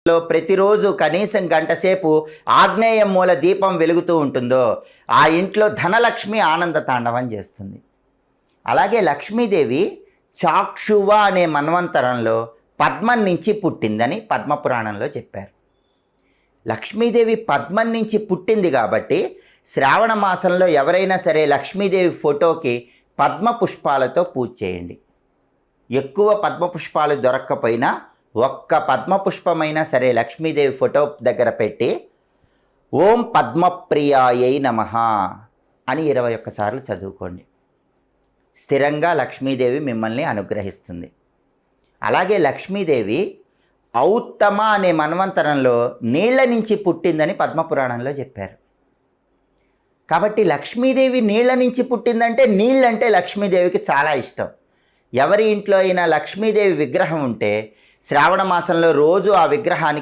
లో ప్రతిరోజు కనీసం గంట సేపు ఆగ్నేయ మూల దీపం వెలుగుతూ ఉంటుందో ఆ ఇంట్లో ధనలక్ష్మి ఆనంద తాండవం చేస్తుంది. అలాగే లక్ష్మీదేవి చాక్షువ అనే మన్వంతరంలో పద్మం నుంచి పుట్టిందని పద్మపురాణంలో చెప్పారు. లక్ష్మీదేవి పద్మం నుంచి పుట్టింది కాబట్టి శ్రావణ మాసంలో ఎవరైనా సరే లక్ష్మీదేవి ఫోటోకి పద్మ పుష్పాలతో పూజ చేయండి. ఎక్కువ పద్మ పుష్పాలు దొరక్కపోయినా ఒక్క పద్మ పుష్పమైనా సరే లక్ష్మీదేవి ఫోటో దగ్గర పెట్టి ఓం పద్మప్రియాయై నమః అని 21 సార్లు చదువుకోండి. స్థిరంగా లక్ష్మీదేవి మిమ్మల్ని అనుగ్రహిస్తుంది. అలాగే లక్ష్మీదేవి ఔత్తమ అనే మన్వంతరంలో నీళ్ల నుంచి పుట్టిందని పద్మపురాణంలో చెప్పారు. కాబట్టి లక్ష్మీదేవి నీళ్ల నుంచి పుట్టిందంటే నీళ్ళంటే లక్ష్మీదేవికి చాలా ఇష్టం. ఎవరి ఇంట్లో అయినా లక్ష్మీదేవి విగ్రహం ఉంటే శ్రావణ మాసంలో రోజు ఆ విగ్రహానికి